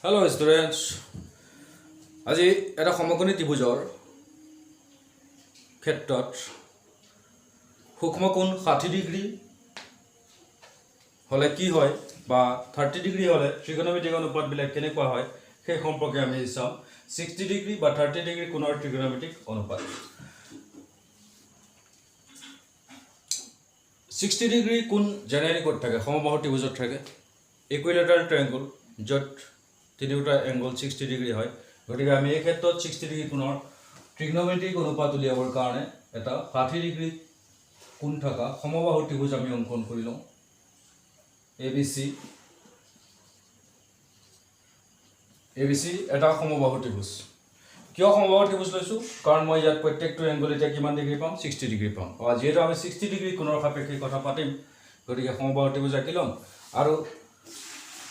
Hello students. আজি এটা সমকোণী ত্ৰিভুজৰ ক্ষেত্ৰত সূক্ষ্মকোণ 60 ডিগ্ৰী হলে কি হয় বা 30 ডিগ্ৰী হলে ত্ৰিকোণমিতিক অনুপাতবিলাক কেনেকুৱা হয় সেই সম্পৰ্কে আমি চাম 60 ডিগ্ৰী বা 30 ডিগ্ৰী কোণৰ ত্ৰিকোণমিতিক অনুপাত 60 ডিগ্ৰী কোণ জেনেৰেলি ক'ত থাকে সমবাহু ত্ৰিভুজত থাকে ইকুইলেটাৰেল ট্ৰায়াঙ্গল য'ত তিনিটা এংগল 60 ডিগ্ৰী হয় গতিকে আমি এই ক্ষেত্ৰত 60 ডিগ্ৰী কোণৰ ত্ৰিকোণমিতিক অনুপাত উলিয়াবৰ কাৰণে এটা 60 ডিগ্ৰী কোণ থকা সমবাহু ত্ৰিভুজ আমি অংকন কৰি লওঁ ABC এটা সমবাহু ত্ৰিভুজ কিয় সমবাহু ত্ৰিভুজ লৈছো কাৰণ মই ইয়াত প্ৰত্যেকটো এংগল এতিয়া কিমান ডিগ্ৰী পাম 60 ডিগ্ৰী পাম আৰু যেহেতু আমি 60 ডিগ্ৰী কোণৰ সাপেক্ষে কথা পাতিম গতিকে সমবাহু ত্ৰিভুজ আঁকি লম আৰু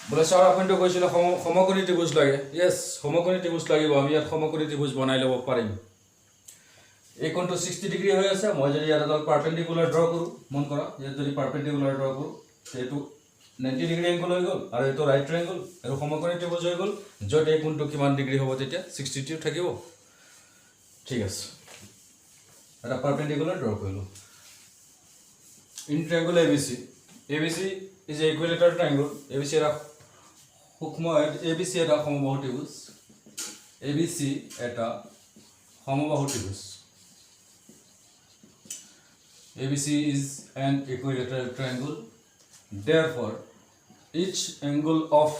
বলে স্যার আপনি তো কইছিল সমকোণী ত্রিভুজ লাগে यस সমকোণী ত্রিভুজ লাগিব আমি ইয়াত সমকোণী ত্রিভুজ বনাই লব পাৰিম এই কোণটো 60 ডিগ্ৰী হৈ আছে মই যদি ইয়াত এটা পাৰপেন্ডিকুলাৰ ড্ৰ কৰো মন কৰা ইয়াত যদি পাৰপেন্ডিকুলাৰ ড্ৰ কৰো তেটো 90 ডিগ্ৰী এংগল হৈ গল আৰু এটো ৰাইট ট্ৰায়াঙ্গল আৰু সমকোণী ত্ৰিভুজ হৈ গল যত এই কোণটো কিমান ডিগ্ৰী হ'ব তেতিয়া 62 থাকিব ঠিক আছে এটা পাৰপেন্ডিকুলাৰ ড্ৰ কৰিলো in ট্ৰায়াঙ্গল ABC is a equilateral triangle ABC era ABC eta সমবাহু ত্রিভুজ ABC eta সমবাহু ত্রিভুজ ABC is an equilateral triangle therefore each angle of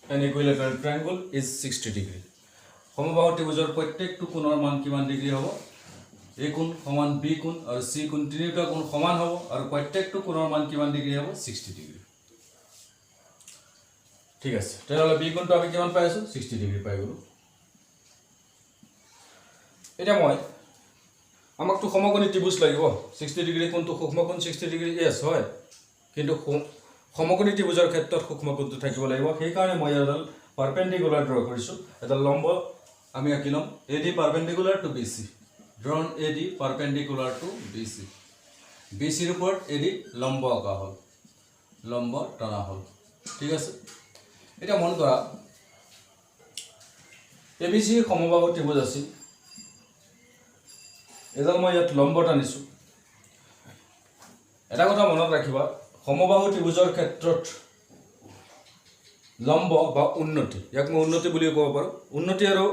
an equilateral triangle is 60 degree সমবাহু ত্ৰিভুজৰ প্ৰত্যেকটো কোণৰ মান কিমান ডিগ্ৰী হ'ব A কোণ সমান B কোণ আৰু C কোণ তিনিটা কোণ সমান হ'ব আৰু প্ৰত্যেকটো কোণৰ মান কিমান ডিগ্ৰী হ'ব 60 ডিগ্ৰী ঠিক আছে তেতিয়াহ'লে B কোণটো আমি কিমান পাই আছো 60 ডিগ্ৰী পাই গলো এটা মই আমাকটো সমকোণী ত্ৰিভুজ লাগিব 60 ডিগ্ৰী কোণটো সূক্ষ্মকোণ 60 ডিগ্ৰী yes হয় কিন্তু সমকোণী ত্ৰিভুজৰ ক্ষেত্ৰত সূক্ষ্মকোণটো থাকিব লাগিব সেই কাৰণে মই এডাল পাৰপেন্ডিকুলাৰ ড্ৰ কৰিছো এটা লম্ব আমি আঁকি লম AD perpendicular to BC drawn AD perpendicular to BC BC ৰ ওপৰত AD লম্ব আঁকা হল লম্ব টানা হল ঠিক আছে এটা মন কৰা ABC সমবাহু ত্ৰিভুজ আছে এডাল মই ইয়াত লম্ব টানিছো এটা কথা মনত ৰাখিবা সমবাহু ত্ৰিভুজৰ ক্ষেত্ৰত লম্ব বা উন্নতি ইয়াক মই উন্নতি বুলি ক'ব পাৰো উন্নতি আৰু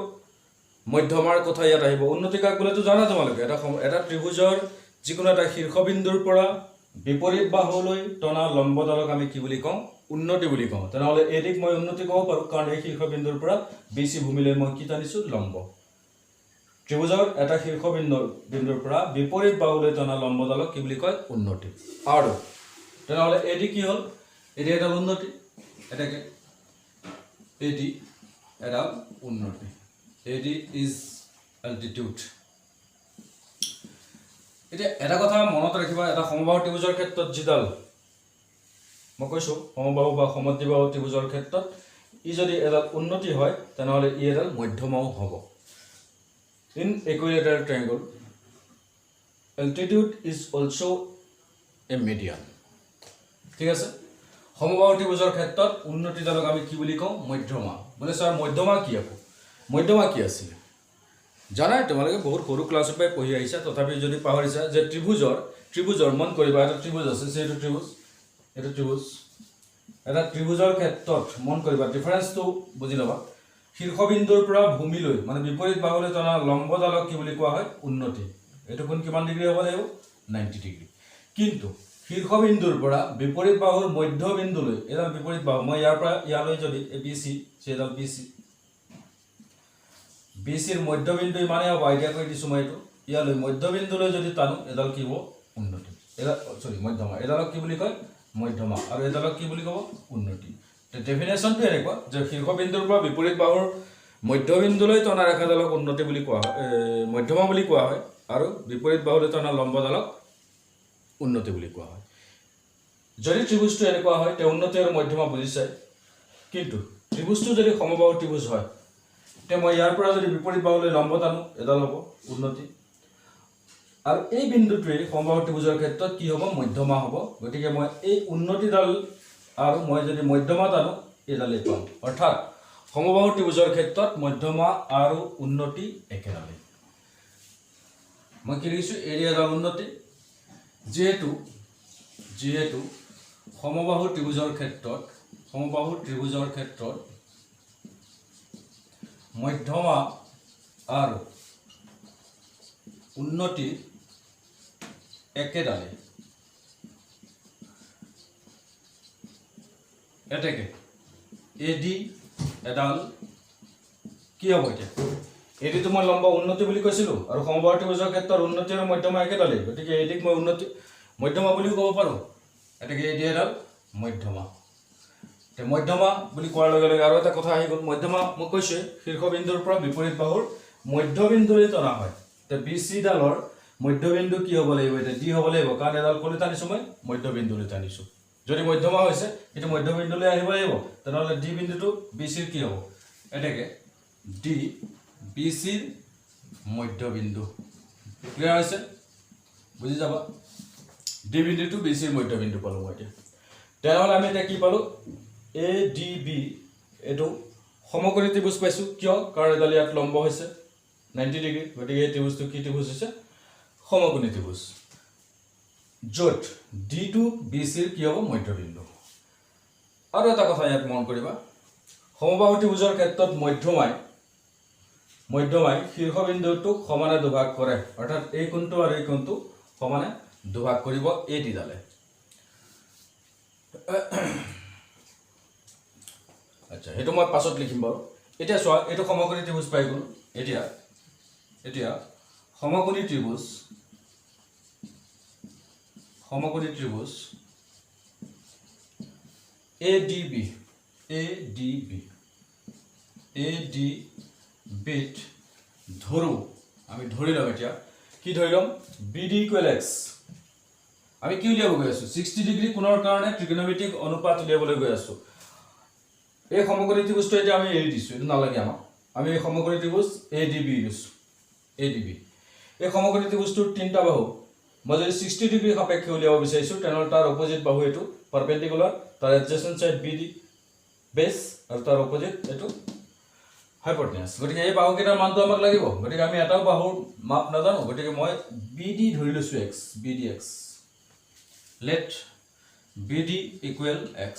মধ্যমাৰ কথা ইয়াত আহিব উন্নতি কাক বলে তো জানা তোমালোকে এটা ত্ৰিভুজৰ যিকোনো এটা শীৰ্ষবিন্দুৰ পৰা বিপৰীত বাহুলৈ টনা লম্বডালক আমি কি বুলি কওঁ উন্নতি বুলি কওঁ তেনেহলে এদিক মই উন্নতি ক'ব পাৰো কাৰণ এই শীৰ্ষবিন্দুৰ পৰা BC ভূমিলৈ মই কি টানিছো লম্ব ত্ৰিভুজৰ এটা শীৰ্ষবিন্দুৰ পৰা বিপৰীত বাহুলৈ টনা লম্বডালক কি বুলি কয় উন্নতি আৰু তেনেহলে এদি কি হ'ল এদি এটা উন্নতি এটাকে এদি এটা উন্নতি AD is altitude এটা কথা মনত ৰাখিবা এটা সমবাহু ত্ৰিভুজৰ ক্ষেত্ৰত জিডাল মই কৈছো সমবাহু বা সমদ্বিবাহু ত্ৰিভুজৰ ক্ষেত্ৰত ই যদি এডাল উন্নতি হয় তেনেহলে ই এডাল মধ্যমাও হ'ব in equilateral triangle altitude is also a median ঠিক আছে সমবাহু ত্ৰিভুজৰ ক্ষেত্ৰত উন্নতিডালক আমি কি বুলি কওঁ মধ্যমা মানে স্যাৰ মধ্যমা কি আকৌ মধ্যমা কি আছিল জানাই তোমালোকে বহুত সৰু ক্লাছৰ পৰা পঢ়ি আহিছা তথাপি যদি পাহৰিছা যে ত্ৰিভুজৰ মন কৰিবা এটা ত্ৰিভুজ আছে সেইটো ত্ৰিভুজ এটা ত্ৰিভুজৰ ক্ষেত্ৰত মন কৰিবা ডিফাৰেন্সটো বুজি লবা শীৰ্ষবিন্দুৰ পৰা ভূমিলৈ মানে বিপৰীত বাহুলৈ টনা লম্বডালক কি বুলি কোৱা হয় উন্নতি এটো কোণ কিমান ডিগ্ৰী হ'ব লাগিব 90 ডিগ্ৰী কিন্তু শীৰ্ষবিন্দুৰ পৰা বিপৰীত বাহুৰ মধ্যবিন্দুলৈ এডাল বিপৰীত বাহু মই ইয়াৰ পৰা ইয়ালৈ যদি ABC সেডাল BC ৰ মধ্যবিন্দু মানে হ'ব আইডিয়া কৰি দিছো মই এটো ইয়ালৈ মধ্যবিন্দুলৈ যদি টানো এডাল কি হ'ব উন্নতি মধ্যমা এডালক কি বুলি কয় মধ্যমা আৰু এডালক কি বুলি ক'ব উন্নতি ডেফিনেশনটো এনেকুৱা যে শীৰ্ষবিন্দুৰ পৰা বিপৰীত বাহুৰ মধ্যবিন্দুলৈ টনা ৰেখাডালক উন্নতি বুলি কোৱা হয় মধ্যমা বুলি কোৱা হয় আৰু বিপৰীত বাহুলৈ টনা লম্বডালক উন্নতি বুলি কোৱা হয় যদি ত্ৰিভুজটো এনেকুৱা হয় তে উন্নতি আৰু মধ্যমা বুজিছাই কিন্তু ত্ৰিভুজটো যদি সমবাহু ত্ৰিভুজ হয় তে মই ইয়াৰ পৰা যদি বিপৰীত বাহুলৈ লম্ব টানো এডাল হ'ব উন্নতি আৰু এই বিন্দুটোৱে সমবাহু ত্ৰিভুজৰ ক্ষেত্ৰত কি হ'ব মধ্যমা হ'ব গতিকে মই এই উন্নতিডাল আৰু মই যদি মধ্যমা টানো এডালে পাম অৰ্থাৎ সমবাহু ত্ৰিভুজৰ ক্ষেত্ৰত মধ্যমা আৰু উন্নতি একেডালে মই কি লিখিছো এৰিয়া আৰু উন্নতি যেহেতু সমবাহু ত্ৰিভুজৰ ক্ষেত্ৰত মধ্যমা আৰু উন্নতি একেডালে এতেকে এডি এডাল কি হ'ব এতিয়া এডিটো মই লম্বা উন্নতি বুলি কৈছিলো আৰু সমবাহু ত্ৰিভুজৰ ক্ষেত্ৰত উন্নতি আৰু মধ্যমা একেডালে গতিকে এডিক মই উন্নতি মধ্যমা বুলিও ক'ব পাৰো এতেকে এডি এডাল মধ্যমা তে মধ্যমা বুলি কোৱাৰ লগে লগে আৰু এটা কথা আহি গ'ল মধ্যমা মই কৈছো শীৰ্ষবিন্দুৰ পৰা বিপৰীত বাহুৰ মধ্যবিন্দুৰে টনা হয় তে বিসি ডালৰ মধ্যবিন্দু কি হ'ব লাগিব এটা ডি হ'ব লাগিব কাৰণ এডাল কোনে টানিছো মই মধ্যবিন্দুৰে টানিছো যদি মধ্যমা হৈছে এটো মধ্যবিন্দুলৈ আহিব লাগিব তেনেহলে ডি বিন্দুটো বিসিৰ কি হ'ব এটাকে ডি বিসিৰ মধ্যবিন্দু ক্লিয়াৰ হৈছে বুজি যাবা ডি বিন্দুটো বিসিৰ মধ্যবিন্দু পালো মই এতিয়া তেনেহলে আমি এটা কি পালো এ ডি বি এটো সমকোণী ত্ৰিভুজ পাইছো কিয় কাৰণ এডাল ইয়াত লম্ব হৈছে 90 ডিগ্ৰী গতিকে এই ত্ৰিভুজটো কি ত্ৰিভুজ হৈছে সমকোণী ত্ৰিভুজ য'ত ডি টু বিসিৰ কি হ'ব মধ্যবিন্দু আৰু এটা কথা ইয়াত মন কৰিবা সমবাহু ত্ৰিভুজৰ ক্ষেত্ৰত মধ্যমাই শীৰ্ষবিন্দুটোক সমানে দুভাগ কৰে অৰ্থাৎ এই কোণটো আৰু এই কোণটো সমানে দুভাগ কৰিব এই দিডালে আচ্ছা হেতু মই পাছত লিখিম বাৰু এতিয়া চোৱা এটো সমকোণী ত্ৰিভুজ পাই গ'ল এতিয়া সমকোণী ত্ৰিভুজ ADB বিট ধৰো আমি ধৰি লম এতিয়া কি ধৰি লম BD = X আমি কি উলিয়াব গৈ আছো 60 ডিগ্ৰী কোণৰ কাৰণে ত্ৰিকোণমিতিক অনুপাত উলিয়াবলৈ গৈ আছো এই সমকোণী ত্ৰিভুজটো এতিয়া আমি এৰি দিছো এটো নালাগে আমাক আমি এই সমকোণী ত্ৰিভুজ ADB লৈছো ADB এই সমকোণী ত্ৰিভুজটোৰ তিনটা বাহু মই যদি 60 ডিগ্ৰী সাপেক্ষে উলিয়াব বিচাৰিছো তেনেহলে তাৰ অপোজিট বাহু এটো পাৰপেন্ডিকুলাৰ তাৰ এডজেসেন্ট সাইড BD বেস আৰু তাৰ অপোজিট এটো হাইপোটেনাস গতিকে এই বাহু কেইটাৰ মানটো আমাক লাগিব গতিকে আমি এটাও বাহুৰ মাপ নাজানো গতিকে মই BD ধৰি লৈছো x BDX let BD = X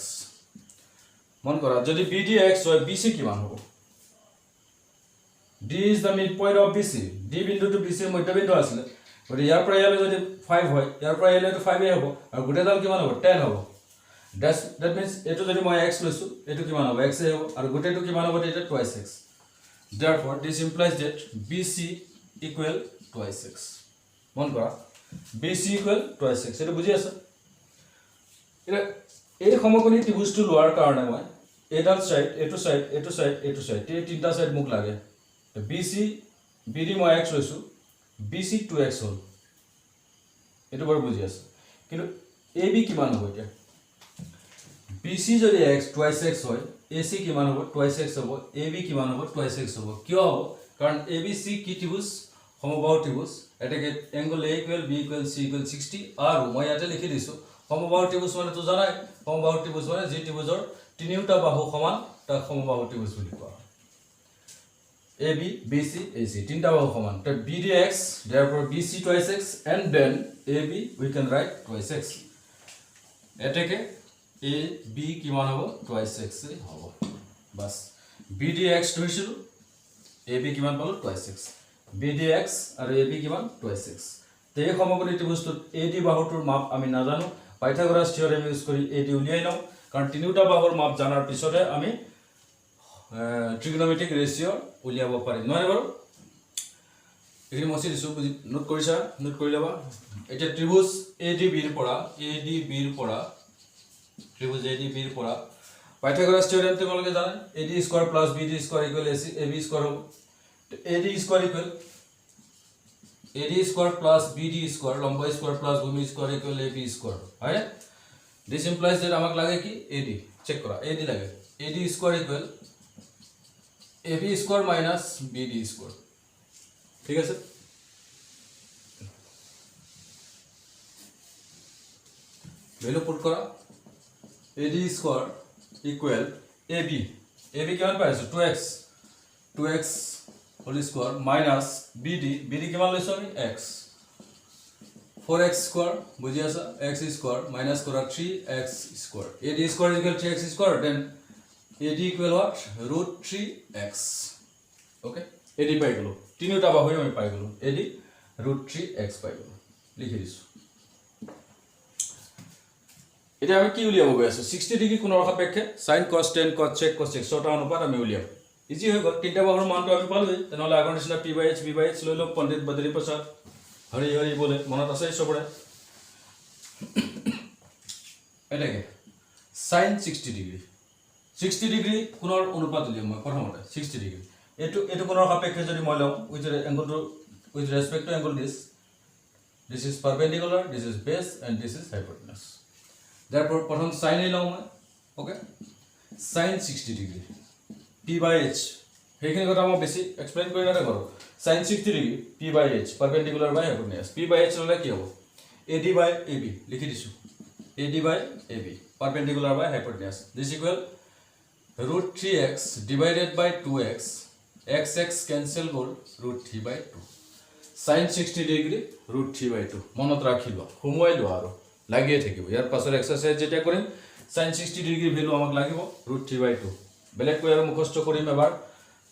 মন কৰা যদি BDX হয় BC কিমান হ'ব D is the midpoint of BC D বিন্দুটো BC ৰ মধ্যবিন্দু আছিল গতিকে ইয়াৰ পৰা ইয়ালৈ যদি 5 হয় ইয়াৰ পৰা ইয়ালৈ তো 5 এ হ'ব আৰু গোটেইডাল কিমান হ'ব 10 হ'ব that means এটো যদি মই x লৈছো এটো কিমান হ'ব x এ হ'ব আৰু গোটেইটো কিমান হ'ব এটা twice x therefore this implies that BC = twice x মন কৰা BC = twice x এটো বুজি আছে এটা এই সমকোণী ত্ৰিভুজটো লোৱাৰ কাৰণে মই এডাল সাইড এটো সাইড এই তিনটা সাইড মোক লাগে BC BD মই x লৈছো BC 2x হ'ল এটো বৰ বুজি আছে কিন্তু AB কিমান হ'ব এতিয়া BC যদি x twice x হয় AC কিমান হ'ব twice x হ'ব AB কিমান হ'ব twice x হ'ব কিয় হ'ব কাৰণ ABC কি ত্ৰিভুজ সমবাহু ত্ৰিভুজ এটাকে এংগল A = B = C = 60 আৰু মই ইয়াতে লিখি দিছো সমবাহু ত্ৰিভুজ মানে তো জানাই সমবাহু ত্ৰিভুজ মানে যি ত্ৰিভুজৰ তিনিটা বাহু সমান তাক সমবাহু ত্ৰিভুজ বুলি কোৱা হয় AB BC AC তিনটা বাহু সমান তো BDX therefore BC twice x and then AB we can write twice x এটাকে AB কিমান হ'ব twice x এ হ'ব বাস BDX ধৰিছিলো AB কিমান পালো twice x BDX আৰু AB কিমান twice x তে এই সমকোণী ত্ৰিভুজটোত AD বাহুটোৰ মাপ আমি নাজানো পাইথাগোৰাছ থিওৰেম ইউজ কৰি AD উলিয়াই লম কাৰণ তিনিটা বাহুৰ মাপ জানাৰ পিছতে আমি trigonometric ratio উলিয়াব পাৰিম নহয় বাৰু এখিনি মছি দিছো নোট কৰিছা নোট কৰি লবা এটা ত্ৰিভুজ ADB ৰ পৰা পাইথাগোৰাছ থিওৰেম তোমালোকে জানা AD² + BD² = AB² হ'ব AD² + BD² লম্ব স্কয়ার + ভূমি স্কয়ার = AB² হয় দিস ইমপ্লাইজ দ্যাট আমাক লাগে কি AD চেক কৰা AD লাগে AD² = AB² - BD² ঠিক আছে ভ্যালু পুট কৰা AD² = AB AB কিমান পাই আছো 2x whole square minus BD কিমান লৈছো আমি x 4x স্কয়ার বুঝি আছা x স্কয়ার মাইনাস কৰা 3x square AD square equal 3x square then AD equal what root 3x okay AD পাই গলো তিনিটা বাহুই আমি পাই গলো AD root 3x পাই গলো লিখি দিছো এটা আমি কি উলিয়াব গৈ আছো 60 ডিগ্ৰী কোণৰ সাপেক্ষে sin cos tan cos sec cos x ছটা অনুপাত আমি উলিয়াম ইজি হৈ গল তিনটা বাহুৰ মানটো আমি পালোই তেনেহলে আগৰ নিচিনা p/h লৈ লম পণ্ডিত বদৰি প্ৰসাদ হৰি হৰি বলে মনত আছে সবৰে এটাকে sin 60 ডিগ্ৰী কোণৰ অনুপাত উলিয়াম মই প্ৰথমতে 60 ডিগ্ৰী এটো কোণৰ সাপেক্ষে যদি মই লম with respect to angle this is perpendicular this is base and this is hypotenuse therefore प्रथम sin ए लऊ मैं ओके sin 60 डिग्री p/h हेखिनि কথা মই বেছি এক্সপ্লেইন কৰি নাতে কৰো sin 60 degree p/h perpendicular by hypotenuse p/h ললে কি হ'ব AD/AB লিখি দিছো AD/AB perpendicular by hypotenuse this equal root 3x divided by 2x x cancel গল root 3/2 sin 60 ডিগ্ৰী root 3/2 মনত ৰাখিবা হুমুৱাই লোৱা আৰু লাগিয়ে থাকিব ইয়াৰ পাছৰ এক্সাৰসাইজ যেটা কৰিম sin 60 ডিগ্ৰী ভ্যালু আমাক লাগিব root 3/2 বেলেগ কৈ আৰু মুখস্থ কৰিম এবাৰ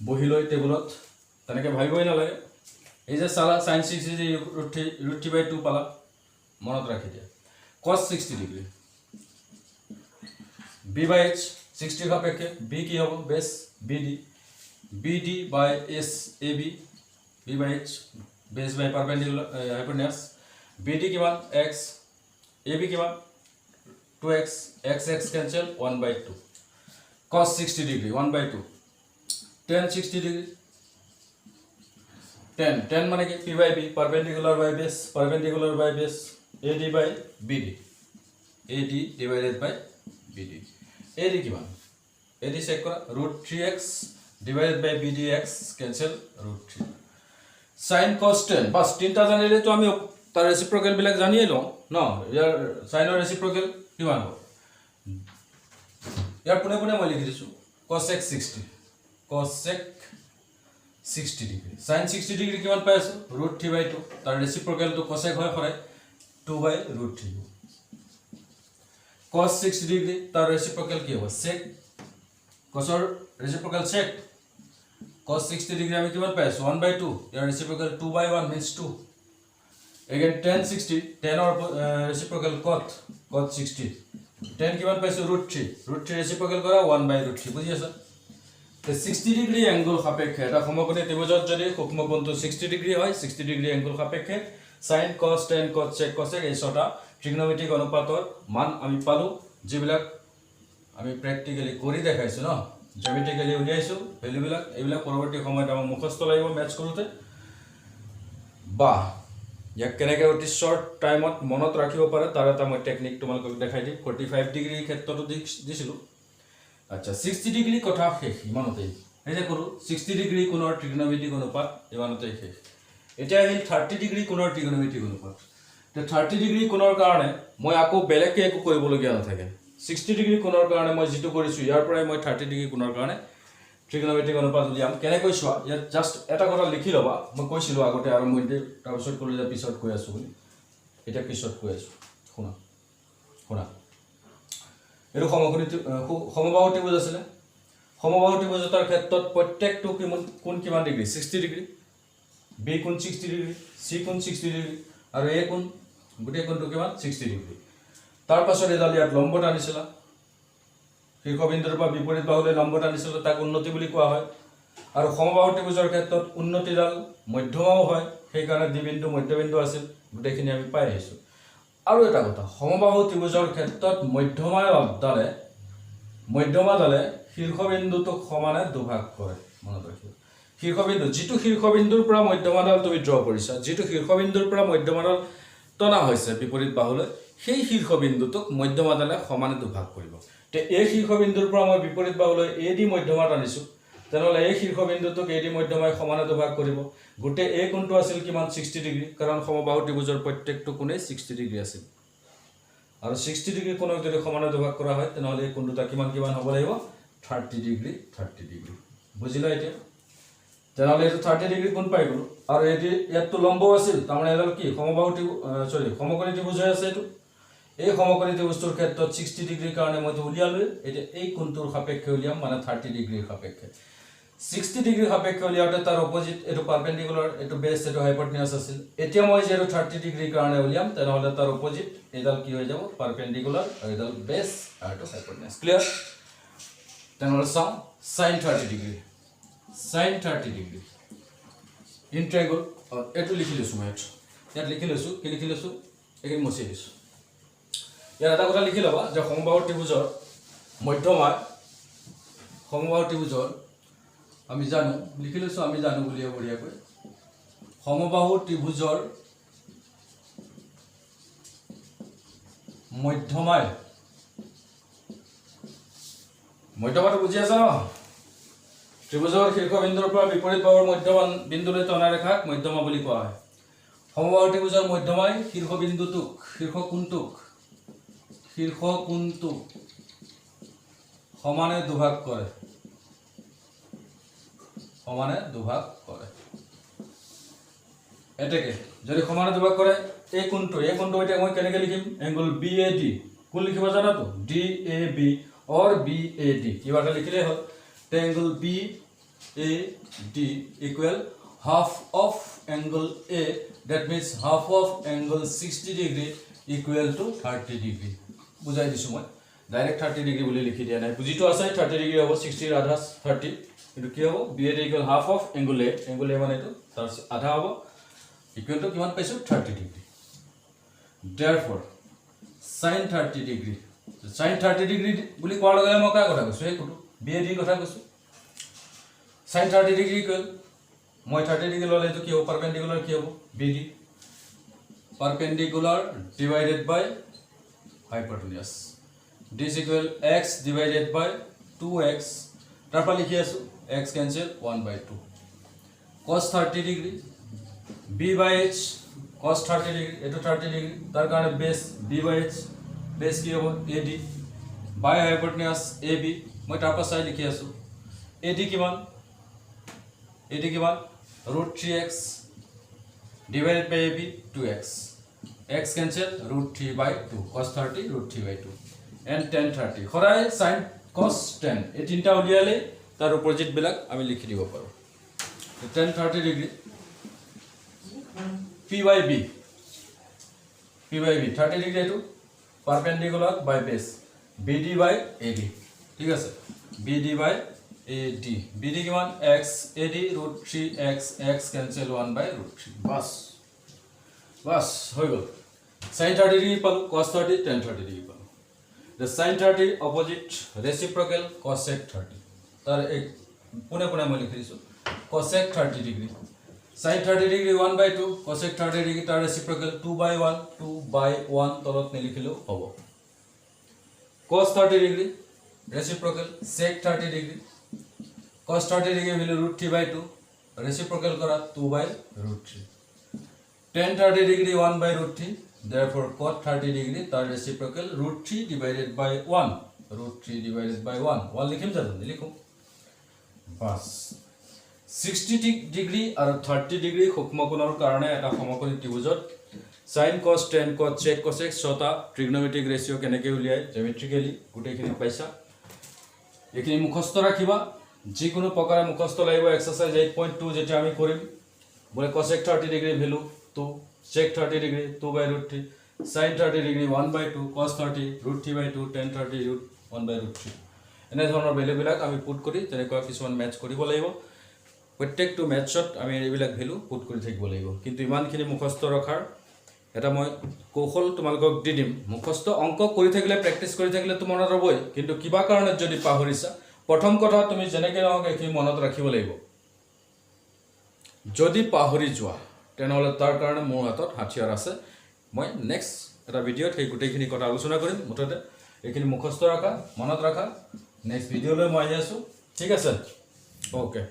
বহি লৈ টেবুলত তনেকে ভাবিবই না লাগে এই যে সালা sin 60 ডিগ্ৰী root 3/2 পালা মনত ৰাখি দিয়া cos 60 ডিগ্ৰী b/h 60 সাপেক্ষে b কি হ'ব base BD by AB b/h base by perpendicular hypotenuse BD কিমান x AB কিমান 2x x cancel 1/2 cos 60 degree 1/2 tan 60 degree tan মানে কি p/b perpendicular by base AD by BD AD divided by BD AD কিমান AD check কৰা root 3x divided by BDX cancel root 3 sin cos tan বাস তিনটা জানিলে তো আমি তার রেসিপ্রোকাল বিলাক জানিয়ে লও ন ইয়ার sin এর রেসিপ্রোকাল কিমান হ'ব ইয়ার পুনে পুনে মই লিখি দিছো cosec 60 ডিগ্রি sin 60 ডিগ্রি কিমান পাই আছো root 3/2 তার রেসিপ্রোকাল তো cosec হয় হয় 2/√3 cos 60 ডিগ্রি তার রেসিপ্রোকাল কি হবে sec cosর রেসিপ্রোকাল sec cos 60 degree আমি কিমান পাইছো 1/2 ইয়াৰ reciprocal 2/1 means 2 again tan 60 tan or reciprocal cot 60 tan কিমান পাইছো √3 রেসিপ্রোকাল কৰা 1/√3 বুজি আছে তে 60 ডিগ্ৰী এংগল সাপেক্ষে এটা সমকোণী ত্ৰিভুজত যদি সূক্ষ্মকোণটো 60 ডিগ্ৰী হয় 60 ডিগ্ৰী এংগল সাপেক্ষে sin cos tan cos sec cosec এই ছটা ট্ৰিগনোমেট্ৰিক অনুপাতৰ মান আমি পালো যিবিলাক আমি প্ৰ্যাকটিক্যালি কৰি দেখাইছো ন জ্যামিতিক্যালি উলিয়াইছো ভ্যালু বিলাক এইবিলাক পৰৱৰ্তী সময়ত আমাৰ মুখস্থ লাগিব ম্যাথছ কৰোতে বা ইয়াক কেনেকৈ অতি শৰ্ট টাইমত মনত ৰাখিব পাৰে তাৰ এটা মই টেকনিক তোমালোকক দেখাই দিম 45 ডিগ্ৰী ক্ষেত্ৰটো দিছিলো আচ্ছা 60 ডিগ্ৰী কথা শেষ ইমানতেই এই যে কৰো 60 ডিগ্ৰী কোণৰ ট্ৰিগনোমেট্ৰিক অনুপাত ইমানতেই শেষ এতিয়া আহিল 30 ডিগ্ৰী কোণৰ ট্ৰিগনোমেট্ৰিক অনুপাত তে 30 ডিগ্ৰী কোণৰ কাৰণে মই আকৌ বেলেগকৈ একো কৰিবলগীয়া নাথাকে 60 ডিগ্ৰী কোণৰ কাৰণে মই যেটো কৰিছো ইয়াৰ পৰাই মই 30 ডিগ্ৰী কোণৰ কাৰণে ট্ৰিগনোমেট্ৰিক অনুপাত উলিয়াম কেনেকৈ চোৱা ইয়াত জাস্ট এটা কথা লিখি লবা মই কৈছিলো আগতে আৰম্ভণিতে তাৰপিছত ক'লো যে পিছত কৈ আছো বুলি এটা পিছত কৈ আছো শুনা এটো সমবাহু ত্ৰিভুজ আছিল সমবাহু ত্ৰিভুজৰ ক্ষেত্ৰত প্ৰত্যেকটো কোণ কিমান ডিগ্ৰী 60 ডিগ্ৰী B কোণ 60 ডিগ্ৰী C কোণ 60 ডিগ্ৰী আৰু A কোণ গোটেই কোণটো কিমান 60 ডিগ্ৰী তাৰ পাছত এডাল ইয়াত লম্ব টানিছিলা শীৰ্ষবিন্দুৰ পৰা বিপৰীত বাহুলৈ লম্ব টানিছিলা তাক উন্নতি বুলি কোৱা হয় আৰু সমবাহু ত্ৰিভুজৰ ক্ষেত্ৰত উন্নতিডাল মধ্যমাও হয় সেই কাৰণে দ্বিবিন্দু মধ্যবিন্দু আছিল গোটেইখিনি আমি পাই আহিছো আৰু এটা কথা সমবাহু ত্ৰিভুজৰ ক্ষেত্ৰত মধ্যমাডালে শীৰ্ষবিন্দুটোক সমানে দুভাগ কৰে মনত ৰাখিব শীৰ্ষবিন্দু যেটো শীৰ্ষবিন্দুৰ পৰা মধ্যমাডাল তুমি ড্ৰ কৰিছা যেটো শীৰ্ষবিন্দুৰ পৰা মধ্যমাডাল টনা হৈছে বিপৰীত বাহুলৈ সেই শীৰ্ষবিন্দুটোক মধ্যমাডালে সমানে দুভাগ কৰিব তে এই শীৰ্ষবিন্দুৰ পৰা মই বিপৰীত বাহুলৈ এ দি মধ্যমা টানিছো তেনেহলে এই শীৰ্ষবিন্দুটোক এ দি মধ্যমাই সমানে দুভাগ কৰিব গোটেই এই কোণটো আছিল কিমান 60 ডিগ্ৰী কাৰণ সমবাহু ত্ৰিভুজৰ প্ৰত্যেকটো কোণে 60 ডিগ্ৰী আছিল আৰু 60 ডিগ্ৰী কোণক যদি সমানে দুভাগ কৰা হয় তেনেহলে এই কোণটো কিমান হ'ব লাগিব 30 ডিগ্ৰী বুজিলা এতিয়া তেনেহ'লে এইটো 30 ডিগ্ৰী কোণ পাই গ'লো আৰু এটি ইয়াতটো লম্ব আছিল তাৰমানে এডাল কি সমবাহু সমকোণী ত্ৰিভুজ হৈ আছে এইটো এই সমকোণী ত্ৰিভুজটোৰ ক্ষেত্ৰত 60 ডিগ্ৰীৰ কাৰণে মই উলিয়ালো এতিয়া এই কোণটোৰ সাপেক্ষে উলিয়াম মানে 30 ডিগ্ৰীৰ সাপেক্ষে 60 ডিগ্ৰী সাপেক্ষে উলিয়াওঁতে তাৰ অপজিট এইটো পাৰপেণ্ডিকুলাৰ এইটো বেছ এইটো হাইপটেনিয়াছ আছিল এতিয়া মই যিহেতু 30 ডিগ্ৰীৰ কাৰণে উলিয়াম তেনেহ'লে তাৰ অপজিট এইডাল কি হৈ যাব পাৰপেণ্ডিকুলাৰ আৰু এইডাল বেছ আৰু এইটো হাইপটেনিয়াছ ক্লিয়াৰ তেনেহ'লে চাওঁ sin 30 degree sin 30 degree in triangle এইটো লিখি লৈছোঁ মই ইয়াত লিখি লৈছোঁ কি লিখি লৈছোঁ এইখিনি মচি দিছোঁ ইয়াত এটা কথা লিখি ল'বা যে সমবাহু ত্ৰিভুজৰ মধ্যমা সমবাহু ত্ৰিভুজৰ আমি জানো লিখি লৈছোঁ আমি জানো বুলিয়ে বঢ়িয়াকৈ সমবাহু ত্ৰিভুজৰ মধ্যমাটো বুজি আছে ন ত্ৰিভুজৰ শীৰ্ষবিন্দুৰ পৰা বিপৰীত বাহুৰ মধ্যমান বিন্দুলৈ টনা ৰেখাক মধ্যমা বুলি কোৱা হয় সমবাহু ত্ৰিভুজৰ মধ্যমাই শীৰ্ষবিন্দুটোক শীৰ্ষকোণটোক সমানে দুভাগ কৰে এতেকে যদি সমানে দুভাগ কৰে এই কোণটো এতিয়া মই কেনেকৈ লিখিম এংগল BAD কোন লিখিব জানা তো DAB or BAD কিবা এটা লিখিলে হ'ল angle BAD equal half of angle A that means half of angle 60 degree equal to 30 degree বুজাই দিছো মই ডাইৰেক্ট 30 ডিগ্ৰী বুলি লিখি দিয়া নাই বুজিটো আছে 30 ডিগ্ৰী হ'ব 60 ৰ আধা 30 এটো কি হ'ব BAD equal half of angle A মানে এটো তাৰ আধা হ'ব equal to কিমান পাইছো 30 degree therefore sin 30 degree sin 30 degree বুলি কোৱাৰ লগে মই কাৰ কথা কৈছো এই কোটো BAD কথা কৈছো sin 30 ডিগ্ৰী ইকুৱেল মই 30 ডিগ্ৰী ললে এটো কি হ'ব পাৰপেণ্ডিকুলাৰ কি হ'ব BD perpendicular divided by hypotenuse this equal x divided by 2x তাৰপৰা লিখি আছো x cancel 1/2 cos 30 degree b by h cos 30 degree এটো 30 degree তাৰ কাৰণে base b by h base কি হ'ব AD by hypotenuse AB মই তাৰপৰা চাই লিখি আছো AD কিমান √3x divided by AB 2x x cancel √3/2 cos 30 √3/2 and tan 30 সদায় sin cos tan এই তিনটা উলিয়ালে তাৰ অপজিট বিলাক আমি লিখি দিব পাৰো tan 30 ডিগ্ৰী p/b 30 ডিগ্ৰী এটো perpendicular by base BD by AD ঠিক আছে BD by AD BD কিমান x AD √3x x cancel 1/√3 বাস হৈ গল sin 30 ডিগ্ৰী পালো cos 30 tan 30 ডিগ্ৰী পালো the sin 30 opposite reciprocal cosec 30 তাৰ এক পুনে মই লিখি দিছো cosec 30 degree sin 30 degree 1/2 cosec 30 degree তাৰ reciprocal 2/1 তলত নিলিখিলেও হ'ব cos 30 degree reciprocal sec 30 degree cos 30 degree value √3/2 reciprocal কৰা 2/√3 tan 30 degree 1/√3 therefore cot 30 degree তাৰ reciprocal √3 divided by 1 1 লিখিম জানো লিখো বাস 60 ডিগ্ৰী আৰু 30 ডিগ্ৰী সূক্ষ্মকোণৰ কাৰণে এটা সমকোণী ত্ৰিভুজত sin cos tan cos sec cosec ছটা ট্ৰিগনোমেট্ৰিক ৰেশিও কেনেকৈ উলিয়ায় জিওমেট্ৰিক্যালি গুটেখিনি পাইছা এখিনি মুখস্থ ৰাখিবা যিকোনো প্ৰকাৰে মুখস্থ লাগিব এক্সাৰসাইজ 8.2 যেটা আমি কৰিম বলে cosec 30 degree value 2 sec 30 degree 2/√3 sin 30 degree 1/2 cos 30 √3/2 tan 30 1/√3 এনে ধৰণৰ ভ্যালুবিলাক আমি পুট কৰি তেনেকুৱা কিছুমান ম্যাচ কৰিব লাগিব প্ৰত্যেকটো ম্যাচত আমি এইবিলাক ভ্যালু পুট কৰি থাকিব লাগিব কিন্তু ইমানখিনি মুখস্থ ৰখাৰ এটা মই কৌশল তোমালোকক দি দিম মুখস্থ অংক কৰি থাকিলে প্ৰেক্টিস কৰি থাকিলে তো মনত ৰবই কিন্তু কিবা কাৰণত যদি পাহৰিছা প্ৰথম কথা তুমি যেনেকৈ নহওক এখিনি মনত ৰাখিব লাগিব যদি পাহৰি যোৱা তেনেহলে তাৰ কাৰণে মোৰ হাতত হাতিয়াৰ আছে মই নেক্সট এটা ভিডিঅ'ত সেই গুটেখিনি কথা আলোচনা কৰিম মুঠতে এখিনি মুখস্থ ৰাখা মনত ৰাখা নেক্সট ভিডিঅ'লৈ মই আহি আছো ঠিক আছে ওকে